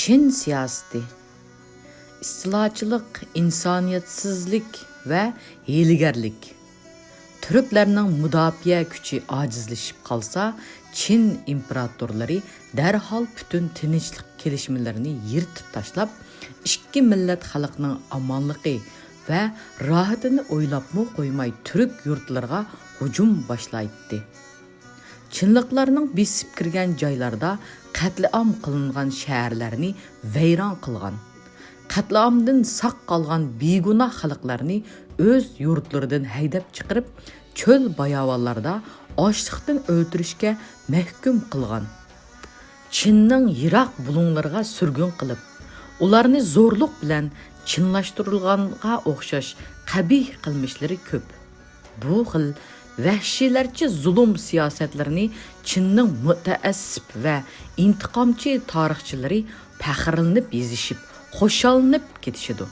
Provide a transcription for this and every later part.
Çin siyaseti, istilacılık, insaniyatsizlik ve hiyligerlik. Türklerinin müdafiye gücü acizleşip kalsa, Çin imparatorları derhal bütün tinçlik gelişmelerini yırtıp taşlap, iki millet halkının amanlığı ve rahatını oylap mı koymay Türk yurtlarına hücum başlaydı. Çinliklarning besib kirgan joylarda qatliam qilingan shaharlarni vayron qilgan. Qatliamdan saq qolgan begunoh xalqlarni o'z yurtlaridan haydab chiqarib, cho'l bayovallarda ochliqdan o'ltirishga mahkum qilgan. Çinning yiroq bulunlarga surgun qilib, ularni zo'rliq bilan chinlashtirilganga o'xshash qabih qilmishlari ko'p. Bu xil vahşilerce zulüm siyasetlerini Çin'nin müteessip ve intikamçı tarihçileri pəxirlenip yazışıp, xoşalınıp ketişidu.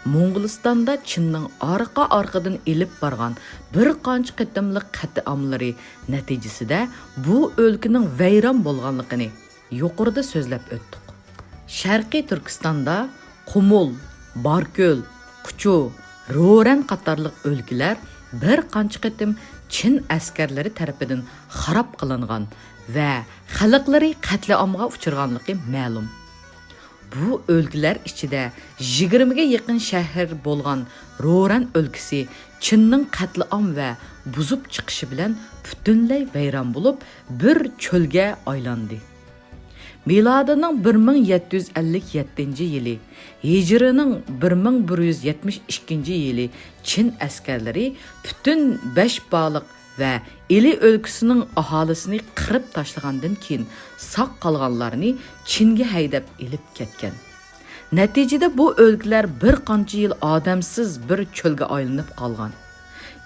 Moğolistan'da Çin'nin arka-arkadan elip bargan bir qancha qitimlik qat'amları neticesinde bu ülkenin vayron bolganligini yuqorida so'zlab o'tdik. Sharqiy Turkistonda Qumul, Barko'l, Quchu, Ro'ran qatorliq o'lkalar bir qancha qitim Çin askarlari tarafidan xarab qilingan va xalqlari qatliamga uchirganligi ma'lum. Bu o'lkalar ichida 20 ga yaqin shahar bo'lgan Ro'ran o'lkasi Çinning qatliam va buzib chiqishi bilan butunlay vayron bo'lib, bir cho'lga aylandi. Miladining 1757 yili, Hijrining 1172 yili Çin askarlari bütün 5 baliq va Ili o'lkasining aholisini qirib tashlagandan keyin saq qolganlarni Çinga haydab elib ketgan. Natijada bu o'lkalar bir qancha yil odamsiz bir cho'lga aylanib qolgan.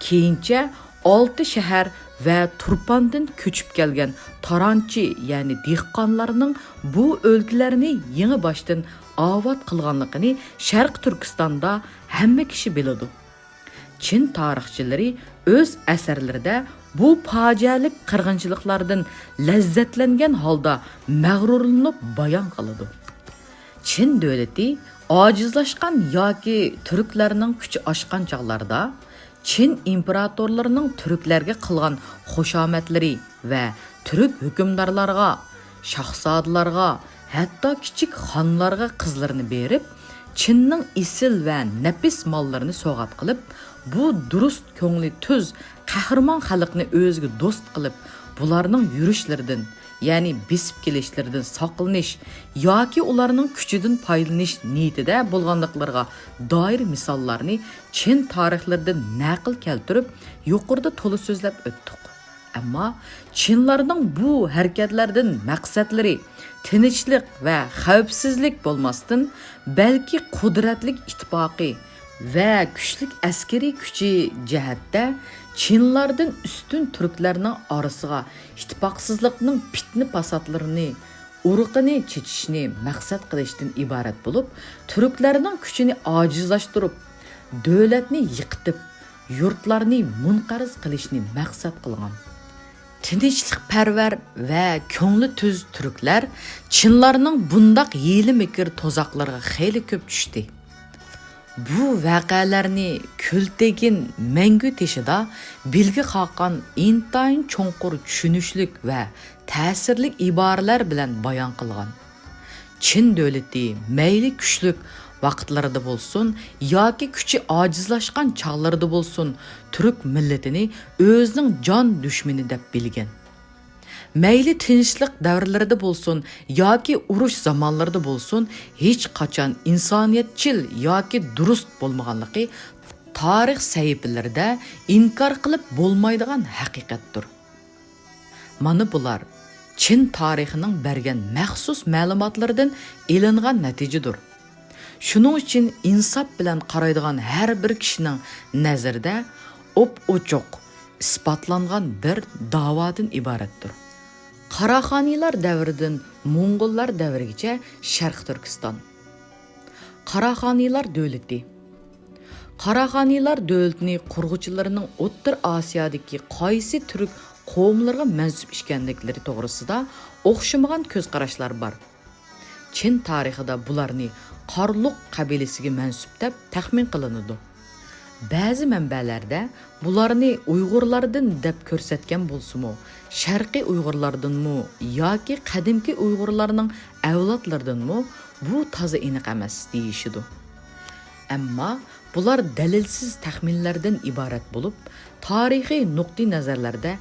Keyincha 6 shahar ve Turpan'dan köçüp gelgen tarançı yani dehqonlarning bu o'lkalarni yeni baştan avat qilganligini Sharq Turkistonda hamma kishi biladi. Çin tarixchilari o'z asarlarida bu fojialik qirg'inchiliklardan lazzatlangan holda mag'rurlanib bayon qiladi. Çin davlati ojizlashgan yoki turklarning kuchi oshgan chog'larda Çin imperatorlarının Türklerge qilgan xoşametlari ve Türk hükümdarlarga, şahzadelarga, hatta kichik xonlarga qizlarini berib, Çinning isil ve nefis mallarını soğat qilib, bu durust ko'ngli tuz qahramon xalqni o'ziga do'st qilib, bularning yurishlaridan, ya'ni besib kelishlaridan saqlanish yoki ularning kuchidan foydalanish niyatida bo'lganliklariga doir misollarni Çin tarihlaridan naql keltirib, yuqorida to'la so'zlab o'tdik. Ammo Çinlarning bu harakatlardan maqsadlari tinchlik va xavfsizlik bo'lmasdan, balki qudratlik ittifoqi va kuchlik askariy kuchi jihatda Çinlardan üstün Türklerinin arasıga ittifoqsizlikning fitni pasatlarini, uruqini chechishni maqsad qilishdan iborat bo'lib, Türklerning kuchini ojizlashtirib, davlatni yiqitib, yurtlarni munqariz qilishni maqsad qilgan. Tinchlikparvar va ko'ngli tuz Türkler Çinlarning bundaq yeli mikir tozoqlarga xeyli ko'p tushdi. Bu vaqalarni kültegin mengü teşida bilgi qaqan intayin cho'nqur tushunishlik va ta'sirlik iboralar bilan bayon qilgan. Çin davlati mayli kuchlik vaqtlarida bo'lsin yoki kuchi ojizlashgan chog'larida bo'lsin, Türk millatini o'zining jon dushmani deb bilgan. Mayli tinchlik davrlarida bo'lsin yoki urush zamonlarida bo'lsin, hech qachon insoniyatchil yoki durust bo'lmaganligi tarix sahifalarida inkor qilib bo'lmaydigan haqiqatdir. Mana bular Çin tarixining bergan maxsus ma'lumotlaridan elingan natijadir. Shuning uchun insof bilan qaraydigan har bir kishining nazarida op-ochiq isbotlangan bir da'vodan iboratdir. Qaraxoniylar davridan Mo'ng'ullar davrigacha Sharq Turkiston. Qaraxoniylar davlati. Qaraxoniylar davlatini qurg'uvchilarining O'rta Osiyodagi qaysi turk qavmlariga mansub ekanliklari to'g'risida o'xshamagan ko'z qarashlar bor. Çin tarixida bularni Qarluq qabilasiga mansub deb taxmin qilinadi. Ba'zi manbalarda bularni Uyg'urlardan deb ko'rsatgan bo'lsa-mu, Sharqiy Uyg'urlardanmi yoki qadimki Uyg'urlarning avlodlaridanmi bu toza aniq emas deyishidi. Ammo bular dalilsiz taxminlardan iborat bo'lib, tarixiy nuqtai nazarlarda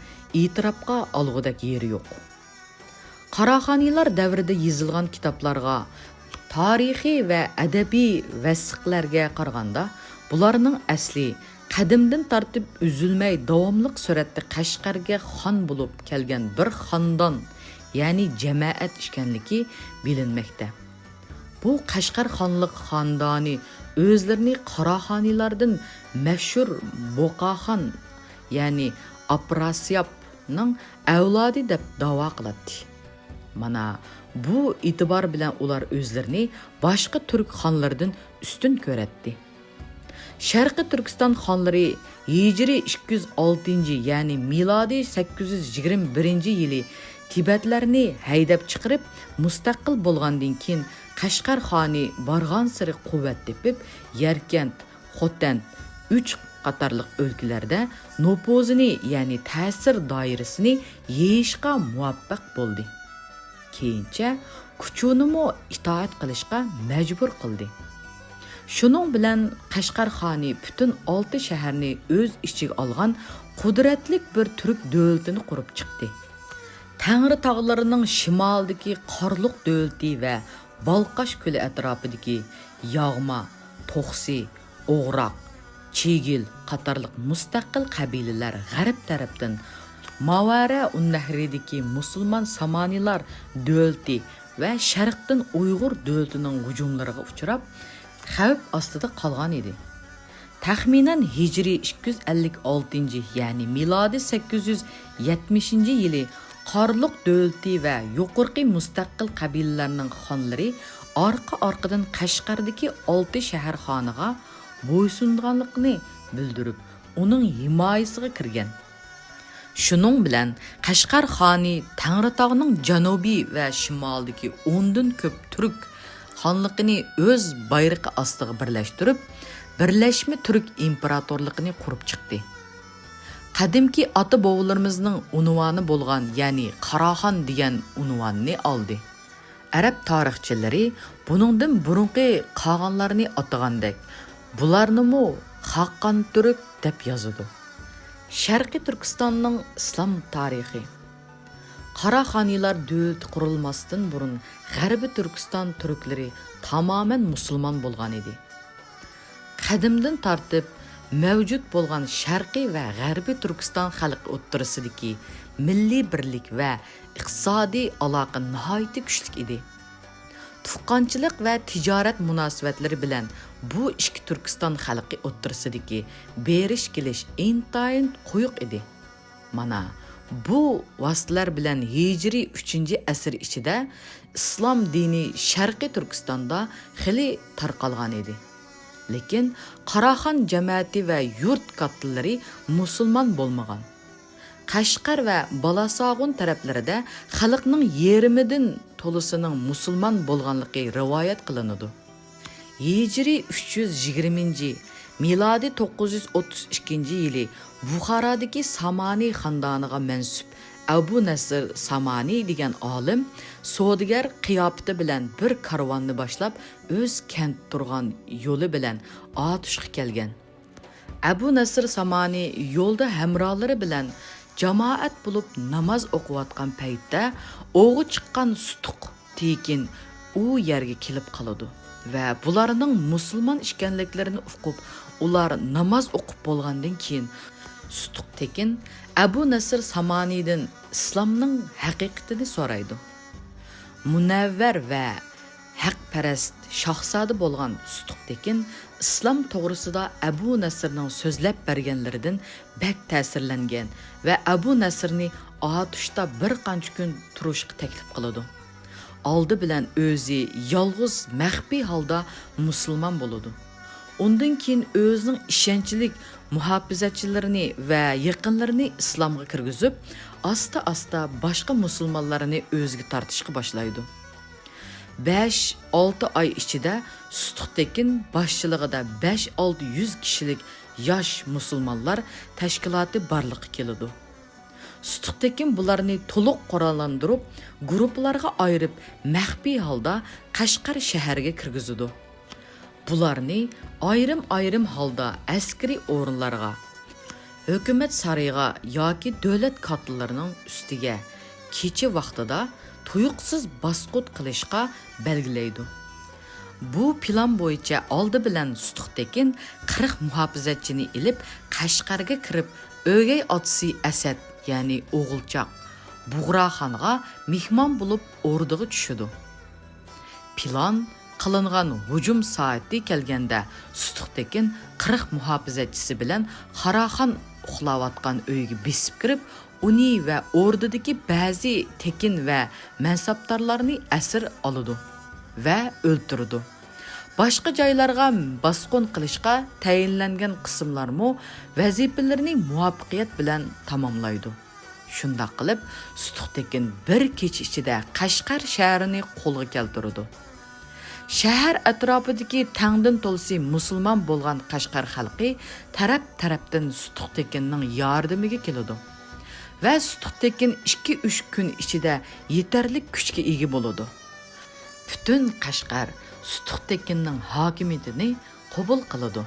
e'tirofga olg'udak yeri yo'q. Qaraxoniylar davrida yozilgan kitoblarga, tarixiy va adabiy vasqlarga qaraganda, bularning asli qadimdan tortib uzilmay davomliq suratda Qashqarga xon bo'lib kelgan bir xondon, ya'ni jamoat ekanligi bilinmoqda. Bu Qashqar xonlik xondoni o'zlarini Qaraxoniylardan mashhur Boqaxon, ya'ni Aprasiyabning avlodi deb da'vo qiladi. Mana bu e'tibor bilan ular o'zlarini boshqa turk xonlaridan ustun ko'ratdi. Sharqiy Turkiston xonlari Hijriy 206, ya'ni milodiy 821-yili Tibetlarni haydab chiqarib mustaqil bo'lgandan keyin Qashqar xoni borgan sari quvvat tepib, Yarkand, Xotan 3 qatorliq o'lkalarda nopozini, ya'ni ta'sir doirasini yeyishga muvaffaq bo'ldi. Keyincha kuchunimi itoat qilishga majbur qildi. Shuning bilan Qashqar xoni butun 6 shaharni o'z ichiga olgan qudratli bir turk davlatini qurib chiqdi. Tangri tog'larining shimolidagi Qarluq davlati va Balqash ko'li atrofidagi Yog'ma, To'xsi, O'g'roq, Chegil qatorliq mustaqil qabilalar g'arb tarafdan Mavara unnahridagi musulmon Samanilar davlati va sharqdan Uyg'ur davlatining hujumlariga uchrab, xavf ostida qolgan edi. Taxminan Hijriy 256, ya'ni milodiy 870-yili Qarluq davlati va yuqorqi mustaqil qabilalarning xonlari orqa-orqadan Qashqardagi 6 shahar xoniga bo'ysunganligini bildirib, uning himoyasiga kirgan. Shuning bilan Qashqar xoni Tangritog'ning janubiy va shimolidagi 10 dan ko'p turk xonligini o'z bayrog'i ostiga birlashtirib, Birlashma Turk imperatorligini qurib chiqdi. Qadimki ota-bobolarimizning unvoni bo'lgan, ya'ni Qaraxon degan unvonni oldi. Arab tarixchilari buningdan burunqi qolganlarni atagandek, bularnimi Xaqon Turk deb yozadi. Sharqiy Turkistonning islom tarixi. Qaraxoniylar davlati qurilmasdan burun G'arbiy Turkiston turklari tamoman musulmon bo'lgan edi. Qadimdan tortib mavjud bo'lgan Sharqiy va G'arbiy Turkiston xalqi o'ttirisidagi milliy birlik va iqtisodiy aloqa nihoyat kuchli edi. Tuqqanchilik va tijorat munosabatlari bilan bu ikki Turkiston xalqi o'ttirisidagi berish kelish intayin quyuq edi. Mana bu vositalar bilan Hijriy 3-asr ichida islom dini Sharqiy Turkistonda xili tarqalgan edi. Lekin Qaraxon jamoati va yurt kattalari musulmon bo'lmagan. Qashqar va Balasog'un taraflarida xalqning yarimidan to'lisining musulmon bo'lganligi rivoyat qilinadi. Hijriy 320, milodiy 932-yili Buxorodagi Samani xondoniga mansub Abu Nasr Samani degan olim savdogar qiyofati bilan bir karvonni boshlab o'z kent turgan yo'li bilan Otishga kelgan. Abu Nasr Samani yo'lda hamrohlari bilan jamoat bo'lib namoz o'qiyotgan paytda o'g'i chiqqan Sutuq tekin u yerga kelib qoladi va bularning musulmon ekanliklarini uqib, ular namoz o'qib bo'lgandan keyin Sutuq tekin Abu Nasr Samanidan islomning haqiqatini so'raydi. Munavvar va haqparast shohzoda bo'lgan Sutuq tekin islom to'g'risida Abu Nasrning so'zlab berganlaridan bak ta'sirlangan va Abu Nasrni Otishda bir qancha kun turishga taklif qiladi. Oldi bilan o'zi yolg'iz maxfiy holda musulmon bo'ladi. Undan keyin o'zining ishonchli muhofizachilarini va yaqinlarini islomga kirgizib, asta-asta boshqa musulmonlarni o'ziga tortishga boshlaydi. 5-6 ay ichida Sutuqtekin boshchiligida 5-600 kishilik yosh musulmonlar tashkiloti barliqqa keladi. Sutuqtekin bularni to'liq qurollantirib, guruhlarga ayirib, maxfiy holda Qashqar shahariga kirgizdi. Bularni ayrim holda askariy o'rinlarga, hukumat sarayiga yoki davlat katlarining ustiga kecha vaqtida tuyuqsiz bosqut qilishga belgilaydi. Bu plan bo'yicha oldi bilan Sutuqtekin 40 muhofizatchini ilib Qashqarga kirib, o'gay otasi Asad, ya'ni o'g'ilchoq Bug'raxonga mehmon bo'lib o'rdiga tushidi. Plan qilingan hujum soati kelganda Sutuqtekin 40 muhofizatchisi bilan Qaraxon uxlayotgan uyga besib kirib, uni va o'rdidagi ba'zi tekin va mansabdorlarni asir oladi va o'ltirdi. Boshqa joylarga bosqin qilishga tayinlangan qismlarmo vazifalarini muvaffaqiyat bilan tamomlaydi. Shunda qilib, Sutuqtekin bir kecha ichida Qashqar shahrini qo'lga keltirdi. Shahar atrofidagi tangdin to'lsi musulmon bo'lgan Qashqar xalqi taraf-tarafdan Sutuqtekinning yordamiga keladi. Va Sutuqtekin 2-3 kun ichida yetarli kuchga ega bo'ladi. Butun Qashqar Sutuqtekinning hokimiyatini qabul qiladi.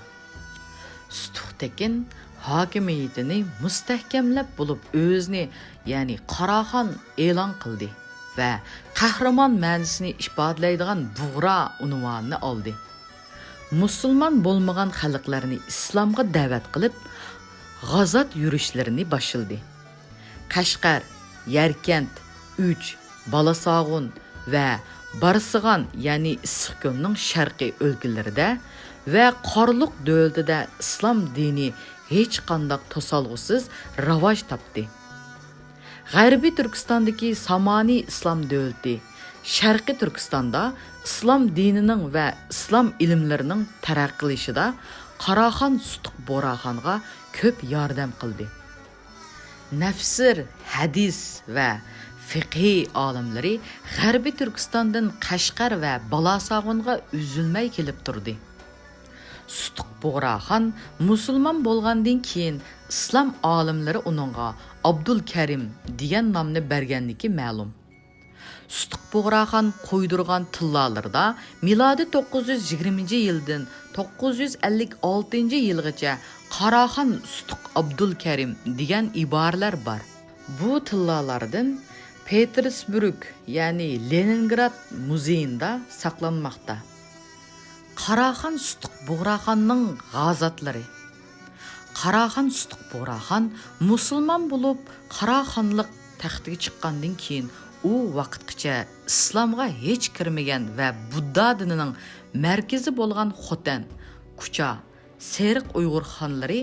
Sutuqtekin hokimiyatini mustahkamlab bo'lib o'zini, ya'ni Qaraxon e'lon qildi va qahramon ma'nosini ifodalaydigan Bug'ra unvonini oldi. Musulmon bo'lmagan xalqlarni islomga da'vat qilib, g'azot yurishlarini boshladi. Qashqar, Yarkent, Uch, Balasog'un va Barsig'on, ya'ni Issiqko'lning sharqiy o'lkalarida va Qorliq davlatida islom dini hech qanday to'solg'usiz rivoj topdi. G'arbiy Turkistondagi Samoniy islom davlati, Sharqiy Turkistonda islom dinining va islom ilmlarining taraqqiyotida Qaraxon Sutuq Bug'raxonga ko'p yordam qildi. Nafsir, hadis va fiqhiy olimlari G'arbiy Turkistondan Qashqar va Balasog'unga uzilmay kelib turdi. Sutuq Bug'raxon musulmon bo'lgandan keyin islom olimlari uningga Abdul Karim degan nomni berganligi ma'lum. Sutuq Bug'raxon qo'ydirgan tillalarda milodi 920-yildan 956-yilgacha Qaraxon Sutuq Abdul Karim degan iboralar bor. Bu tillalardan Petersburg, ya'ni Leningrad muzeyida saqlanmoqda. Qaraxon Sutuq Bug'raxonning g'azotlari. Qaraxon Sutuq Bug'raxon musulmon bo'lib, Qaraxonlik taxtiga chiqqandan keyin u vaqtgacha islomga hech kirmagan va Budda dinining markazi bo'lgan Xotan, Kucha, Seriq Uyg'ur xonlari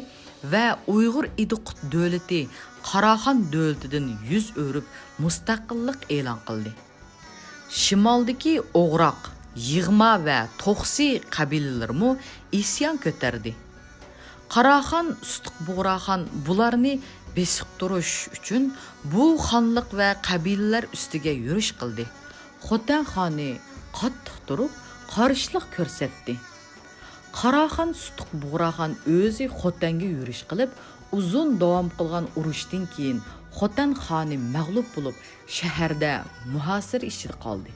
va Uyg'ur Idiqut davlati Qaraxon davlatidan yuz o'rib mustaqillik e'lon qildi. Shimoldagi O'g'roq, Yig'ma va To'qsi qabilalarimi isyon ko'tardi. Qaraxon Sutuq Bug'raxon bularni besib turish uchun bu xonlik va qabilalar ustiga yurish qildi. Xotan xoni qattiq turib qarshilik ko'rsatdi. Qaraxon Sutuq Bug'raxon o'zi Xotanga yurish qilib, uzun davom qilgan urushdan keyin Xotan xoni mag'lub bo'lib, shaharda muhosir ichida qoldi.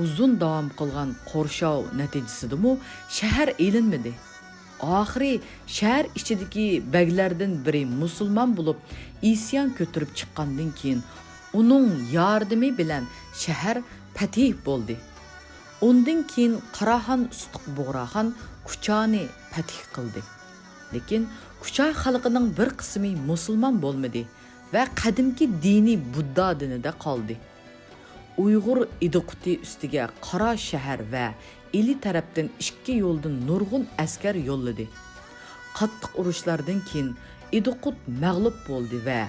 Uzun davom qilgan qorshov natijasida shahar elinmadi. Oxiri shahar ichidagi baglardan biri musulmon bo'lib, isyon ko'tarib chiqqandan keyin uning yordami bilan shahar fatih bo'ldi. Undan keyin Qaraxon Sutuq Bug'raxon Kuchani fatih qildi. Lekin Kucha xalqining bir qismi musulmon bo'lmadi va qadimki diniy Budda dinida qoldi. Uyg'ur Idiquti ustiga Qara shahar va Eli tarafdan ikki yo'ldan nurg'un askar yo'lladi. Qattiq urushlardan keyin Idiqut mag'lub bo'ldi va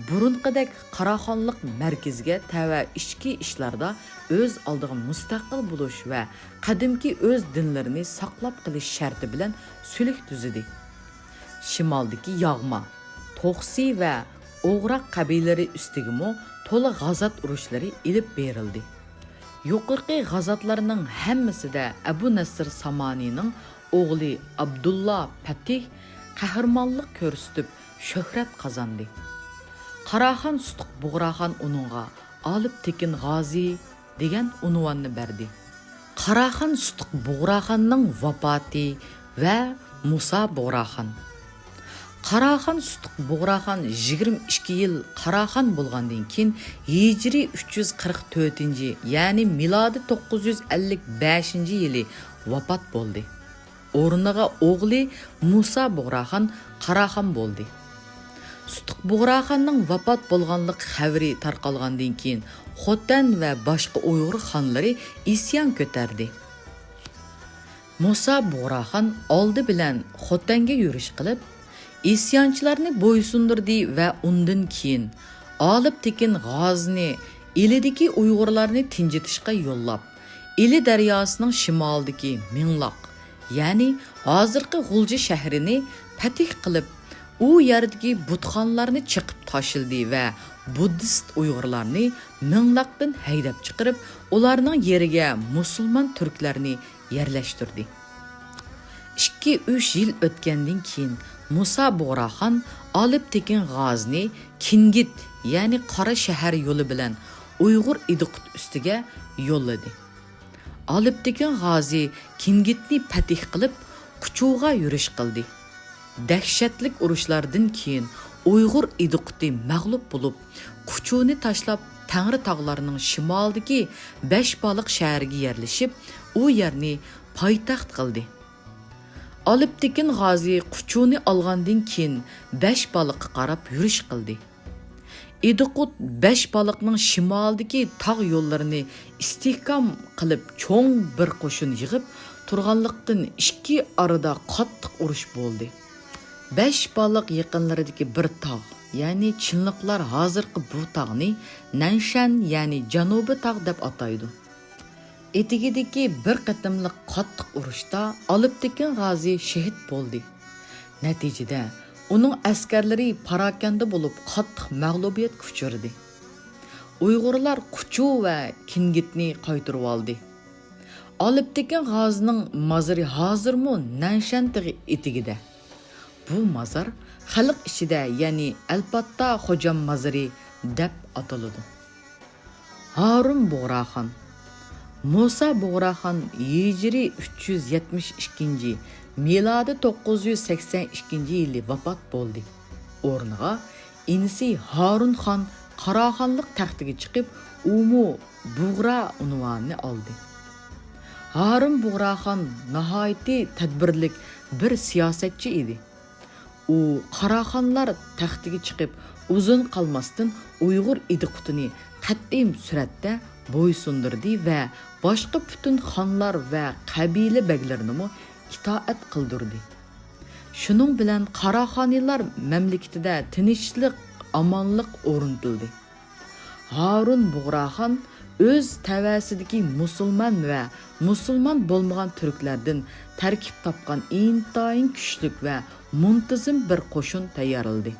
burunqidek Qaraxonlik markaziga tava ichki ishlarda o'z oldiga mustaqil bo'lish va qadimki o'z dinlarini saqlab qilish sharti bilan sulh tuzdi. Shimoldagi Yog'ma, To'qsi va O'g'roq qabilalari ustiga to'la g'azot urushlari ilib berildi. Yuqorqi g'azotlarning hammasida Abu Nasr Samanining o'g'li Abdullah Fatih qahramonlik ko'rsatib shuhrat qozondi. Qaraxon Sutuq Bug'raxon uningga Olib Tekin G'ozi degan unvonni berdi. Qaraxon Sutuq Bug'raxonning vafoti va Musa Bug'raxon. Qaraxon Sutuq Bug'raxon 22 yil Qaraxon bo'lgandan keyin Hijri 344, ya'ni milodi 955-yili vafot bo'ldi. O'rniga o'g'li Musa Bug'raxon Qaraxon bo'ldi. Sutuq Bug'raxonning vafot bo'lganlik xabari tarqalgandan keyin Xotan va boshqa Uyg'ur xonlari isyon ko'tardi. Musa Bug'raxon oldi bilan Xotanga yurish qilib, isyonchilarni bo'ysundirdi va undan keyin Olib Tekin G'ozini Ilidagi Uyg'urlarni tinchitishga yo'llab, Ili daryosining shimolidagi Minglaq, ya'ni hozirgi G'ulji shahrini fatih qilib, u yerdagi butxonlarni chiqib tashildi va buddist Uyg'urlarni Minglaqdan haydab chiqarib, ularning yeriga musulmon turklarni yerlashtirdi. 2-3 yil o'tgandan keyin Musa Bug'raxon Olib Tekin G'ozini Kingit, ya'ni Qora shahar yo'li bilan Uyg'ur idiqut ustiga yo'lladi. Olib Tekin G'ozi Kingitni fatih qilib, Quchuvga yurish qildi. Dahshatlik urushlardan keyin Uyg'ur idiquti mag'lub bo'lib, Quchuvni tashlab Tangri tog'larining shimolidagi Beshbaliq shahriga yerlashib, u yerni poytaxt qildi. Olib Tekin G'ozi Quchuvni olgandan keyin Beshbaliqqa qarab yurish qildi. Idiqut Beshbaliqning shimolidagi tog' yo'llarini istehkom qilib, cho'ng bir qo'shin yig'ib turganlikdan 2 orada qattiq urush bo'ldi. Beshbaliq yaqinlaridagi bir tog', ya'ni Chinliqlar hozirgi bu tog'ni Nanshan, ya'ni Janubiy tog' deb ataydi. Etigidagi bir qatimliq qattiq urushda Olib Tekin G'ozi shahid bo'ldi. Natijada uning askarlari parakanda bo'lib qattiq mag'lubiyatga uchradi. Uyg'urlar Quchuv va Kingitni qaytarib oldi. Olib Tekin G'ozining mazari hozirmi Nanshan tog'i etigida. Bu mazar xalq ichida, ya'ni albatta Xo'jam mazari deb ataladi. Harun Bug'raxon Musa Bug'raxon Hijri 372, milodi 982-yili vafot bo'ldi. O'rniga inisi Harun xon Qaraxonlik taxtiga chiqib, Umu Bug'ra unvonini oldi. Harun Bug'raxon nihoyatda tadbirlik bir siyosatchi edi. U Qaraxonlar taxtiga chiqib, uzun qolmasdan Uyg'ur idiqutini qat'iy suratda bo'ysundirdi va boshqa butun xonlar va qabila baglarini itoat qildirdi. Shuning bilan Qaraxoniylar mamlakatida tinchlik, omonlik o'rnatildi. Harun Bug'raxon o'z tavasidagi musulmon va musulmon bo'lmagan turklardan tarkib topgan intayin kuchlik va muntazam bir qo'shin tayyorladi.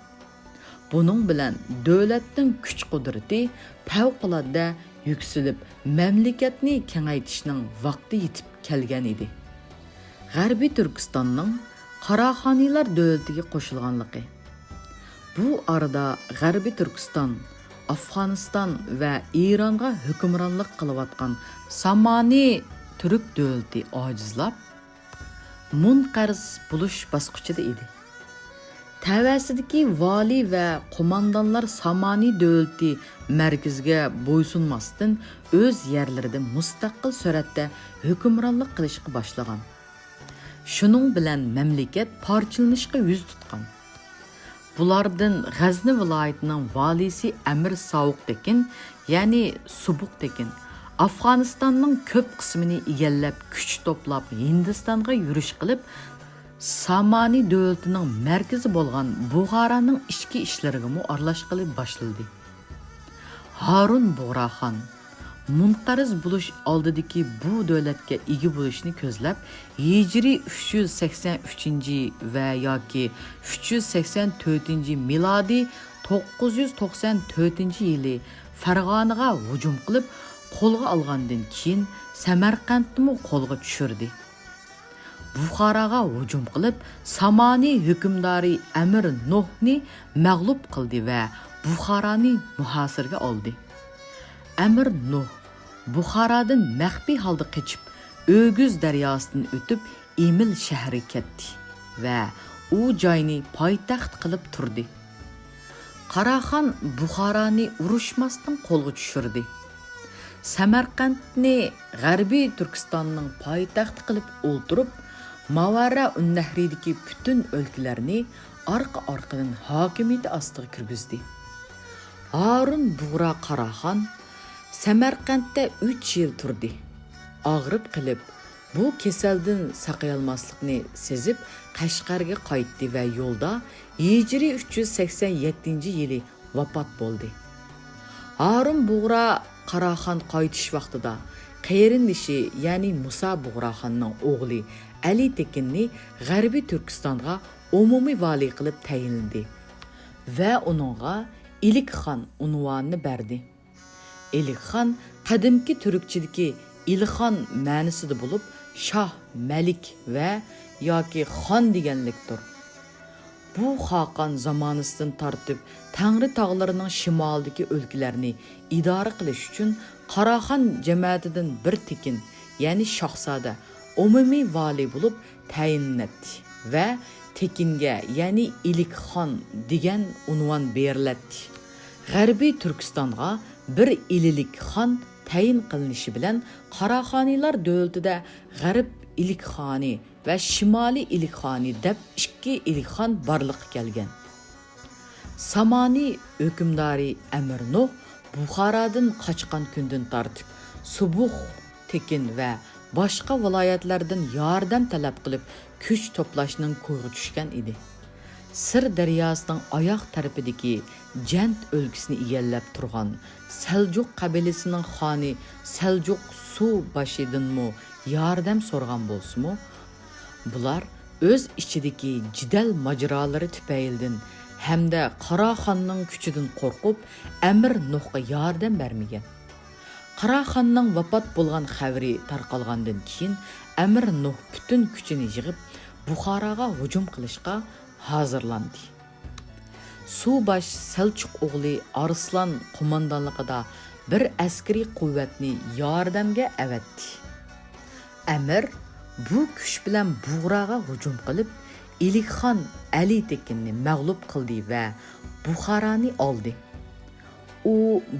Buning bilan davlatning kuch-qudrati favqulodda yuksilib, mamlakatni kengaytirishning vaqti yetib kelgan edi. G'arbiy Turkistonning Qaraxoniylar davlatiga qo'shilganligi. Bu arada G'arbiy Turkiston, Afg'oniston va Eronga hukmronlik qilayotgan Samani turk davlati ojizlab, munqarz bo'lish bosqichida edi. Tavasidagi vali va qo'mondonlar Samani davlati markaziga bo'ysunmasdan o'z yerlarida mustaqil suratda hukmronlik qilishga boshlagan. Shuning bilan mamlakat parchalanishga yuz tutgan. Bulardan G'azni viloyatining valisi Amir Sovuq Tekin, ya'ni Subuq Tekin, Afg'onistonning ko'p qismini egallab, kuch to'plab Hindistonga yurish qilib, Samani davlatining markazi bo'lgan Buxoroning ichki ishlariga aralashishga boshladi. Harun Bug'raxon munqariz bo'lish oldidagi bu davlatga ega bo'lishni ko'zlab, Hijri 383 va yoki 384 milodi 994 yili Farg'onaga hujum qilib, qo'lga olgandan keyin Samarqandni qo'lga tushirdi. Buxaraga hujum qilib, Samani hukmdori Amir Nuhni mag'lub qildi va Buxarani muhosirga oldi. Amir Nuh Buxaradan maxfiy holda qochib, O'g'iz daryosidan o'tib, Emil shahriga ketdi va u joyni poytaxt qilib turdi. Qaraxon Buxarani urushmasdan qo'lga tushirdi. Samarqandni G'arbiy Turkistonning poytaxti qilib o'ltirib, Mavara Unnahridagi butun o'lkalarni orqa-orqadan hokimiyati ostiga kirgizdi. Harun Bug'ra Qaraxon Samarqandda 3 yil turdi. Og'rib qilib, bu kasaldan saqayolmaslikni sezib, Qashqarga qaytdi va yo'lda Hijriy 387-yili vafot bo'ldi. Harun Bug'ra Qaraxon qaytish vaqtida qayrindishi, ya'ni Musa Bug'raxonning o'g'li Ali Tekinni G'arbiy Turkistonga umumiy vali qilib tayinladi va uningga Ilikxon unvonini berdi. Ilikxon qadimki turkchidagi Ilxon ma'nosida bo'lib, shoh, malik va yoki xon deganlikdir. Bu Xoqon zamonasidan tortib Tangri tog'larining shimolidagi o'lkalarni idora qilish uchun Qaraxon jamoatidan bir tekin, ya'ni shohzoda, umumiy vali bo'lib tayinlandi va tekinga, ya'ni Ilikxon degan unvon beriladi. G'arbiy Turkistonga bir Ilikxon tayin qilinishi bilan Qaraxoniylar davlatida G'arb Ilikxoni va Shimoliy Ilikxoni deb ikki Ilikxon borliqqa kelgan. Samani hukmdori Amir Nuh Buxaradan qochgan kundan tortib Subuh, Tekin va boshqa viloyatlardan yordam talab qilib kuch to'plashning qo'yga tushgan edi. Sir daryosining oyoq tarafidagi Jant o'lkasini egallab turgan Seljuk qabilasining xoni Seljuk suv boshidanmi yordam so'rgan bo'lsa-mu, bular o'z ichidagi jidal majrolari tufaylidan hamda Qaraxonning kuchidan qo'rqib Amir Nuhga yordam bermagan. Qaraxonning vafot bo'lgan xabari tarqalgandan keyin Amir Nuh butun kuchini yig'ib Buxaraga hujum qilishga hozirlandi. Subash Selçuk o'g'li Arslan qo'mondonligida bir askariy quvvatni yordamga avatdi. Amir bu kuch bilan Bug'raga hujum qilib, Ilikxon Ali Tekinni mag'lub qildi va Buxarani oldi. U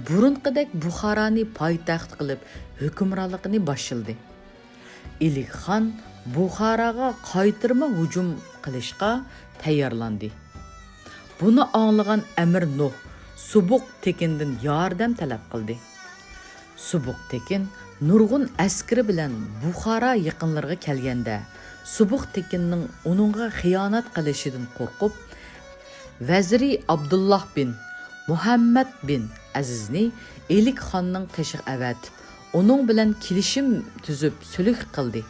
burunqidek Buxarani poytaxt qilib hukmronligini boshladi. Ilikxon Buxaraga qaytirma hujum qilishga tayyorlandi. Buni anglagan Amir Nuh Subuq Tekindan yordam talab qildi. Subuq Tekin nurg'un askari bilan Buxara yaqinlariga kelganda, Subuq Tekinning uningga xiyonat qilishidan qo'rqib, vaziri Abdullah bin Muhammad bin Azizni Ilikxonning qishiq avatib, uning bilan kelishim tuzib sulh qildi.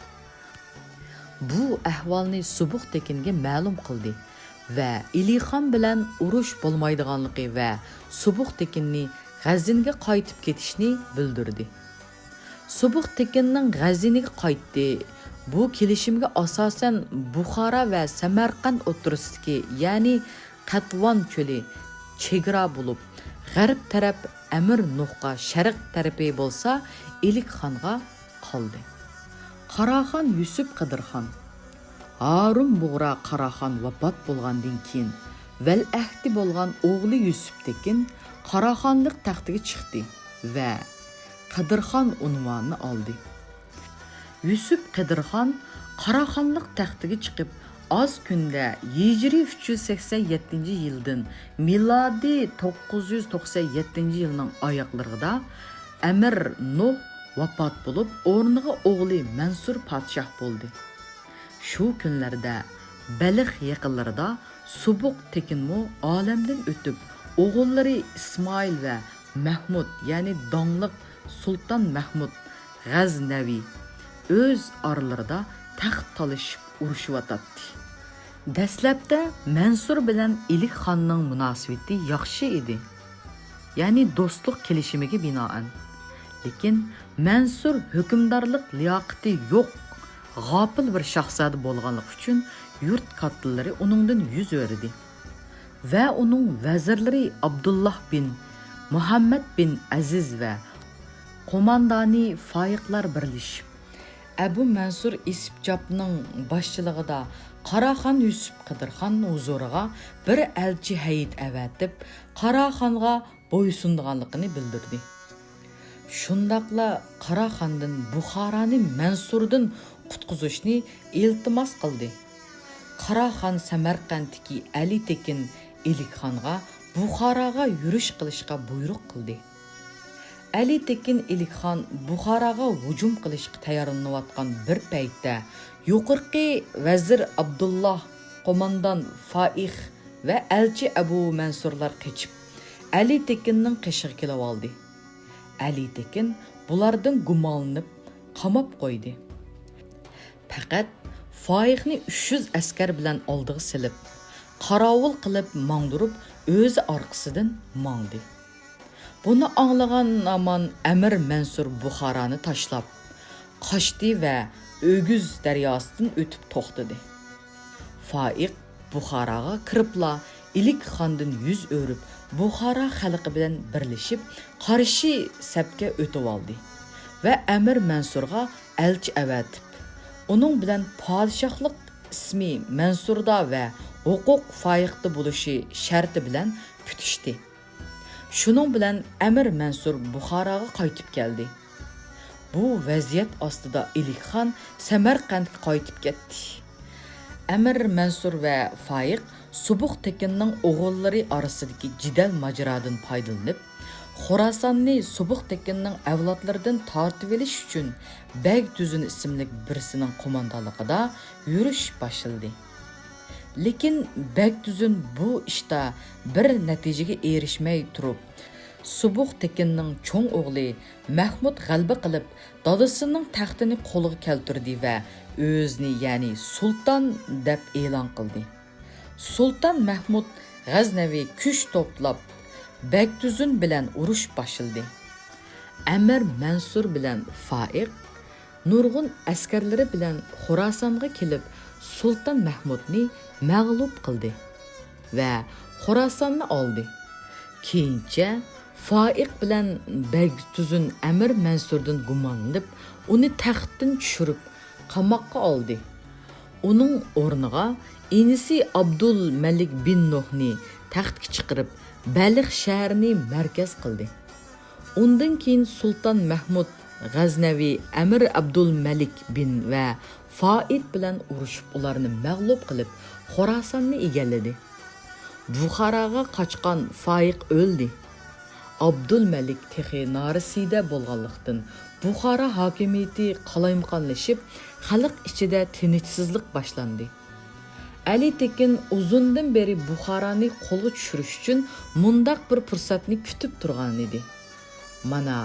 Bu ahvolni Subuq Tekinga ma'lum qildi va Ilikxon bilan urush bo'lmaydiganligi va Subuq Tekinni G'azinga qaytib ketishni bildirdi. Subuq Tekinning G'aziniga qaytdi. Bu kelishimga asosan Buxara va Samarqand o'rtasidagi, ya'ni Qatvan cho'li chegara bo'lib, g'arb taraf Amir Nuhga, sharq tarafi bo'lsa Ilikxonga qoldi. Qaraxon Yusuf Qidirxon Harun Bug'ra Qaraxon vafot bo'lgandan keyin val ahdi bo'lgan o'g'li Yusuf Tekin Qaraxonlik taxtiga chiqdi va Qidirxon unvonini oldi. Yusuf Qidirxon Qaraxonlik taxtiga chiqib, oz kunda Hijriy 387-yildan milodiy 997-yilning oyoqlarida Amir Nuh vafot bo'lib, o'rniga o'g'li Mansur podshoh bo'ldi. Shu kunlarda Baliq yaqinlarida Subuq Tekinmo olamdan o'tib, o'g'illari Ismoil va Mahmud, ya'ni donliq Sulton Mahmud G'aznaviy o'z oralarida taxt talashib urushyotdi. Dastlabda Mansur bilan Ilikxonning munosabati yaxshi edi. Ya'ni do'stlik kelishimiga binoan. Lekin Mansur hukmdorlik liyoqati yo'q, g'ofil bir shahzoda bo'lganligi uchun yurt kattalari uningdan yuz o'rdi. Va uning vazirlari Abdullah bin Muhammad bin Aziz va qo'mondoni Fayiqlar birlashib Abu Mansur Isibjobning boshchiligida Qaraxon Yusuf Qidirxon huzuriga bir elchi hayit avatib, Qaraxonga bo'ysunganligini bildirdi. Shundaqla Qaraxondan Buxoroni Mansurdan qutqizishni iltimos qildi. Qaraxon Samarqanddagi Ali Tekin Ilikxonga Buxoroga yurish qilishga buyruq qildi. Ali Tekin Ilikxon Buxoroga hujum qilishga tayyorlanayotgan bir paytda yuqorqi vazir Abdullah, qo'mondan Faih va elchi Abu Mansurlar qochib Ali Tekinning qishig'iga kelib oldi. Ali Tekin bulardan gumonlanib qamab qo'ydi. Faqat Faihni 300 askar bilan oldiga silib, qarovul qilib mangdirib, o'zi orqasidan mangdi. Buni anglagan Aman Amir Mansur Buxoroni tashlab, qochdi va O'guz daryosidan o'tib to'xtadi. Faih Buxoroga kiribla Ilik xondan yuz o'rib, Buxoro xalqi bilan birlashib, qarshi safga o'tib oldi va Amir Mansurga elchi avatib, uning bilan podshohlik ismi Mansurda va huquq Fayiqda bo'lishi sharti bilan putishdi. Shuning bilan Amir Mansur Buxoroga qaytib keldi. Bu vaziyat ostida Ilikxon Samarqandga qaytib ketdi. Amir Mansur va Fayiq Subuq Tekinning o'g'illari orasidagi jidal majrodan foydalanib, Xorasonni Subuq Tekinning avlodlaridan tortib olish uchun Bagtuzun ismli birisining qo'mondonligida yurish boshladi. Lekin Bagtuzun bu ishda bir natijaga erishmay turib, Subuq Tekinning cho'ng o'g'li Mahmud g'alba qilib, dadasining taxtini qo'liga keltirdi va o'zini, ya'ni sulton deb e'lon qildi. Sulton Mahmud G'aznaviy kuch to'plab Bagtuzun bilan urush boshladi. Amir Mansur bilan Fayiq nurg'un askarlari bilan Xorasonga kelib, Sulton Mahmudni mag'lub qildi va Xorasonni oldi. Keyincha Fayiq bilan Bagtuzun Amir Mansurdan gumonlanib, uni taxtdan tushirib, qamoqqa oldi. Uning o'rniga inisi Abdul Malik bin Nuhni taxtga chiqarib, Baliq shahrini markaz qildi. Undan keyin Sulton Mahmud G'aznaviy Amir Abdul Malik bin va Faid bilan urushib, ularni mag'lub qilib, Xorasonni egalladi. Buxoroga qochgan Fayiq o'ldi. Abdul Malik texi narisida bo'lganlikdan Buxoro hokimiyati qalaymaqonlashib, xalq ichida tinchsizlik boshlandi. Ali Tekin uzundan beri Buxoroni qo'lga tushirish uchun mundaq bir fursatni kutib turgan edi. Mana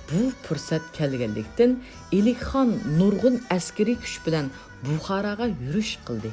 bu fursat kelganlikdan Ilikxon nurg'un askariy kuch bilan Buxoroga yurish qildi.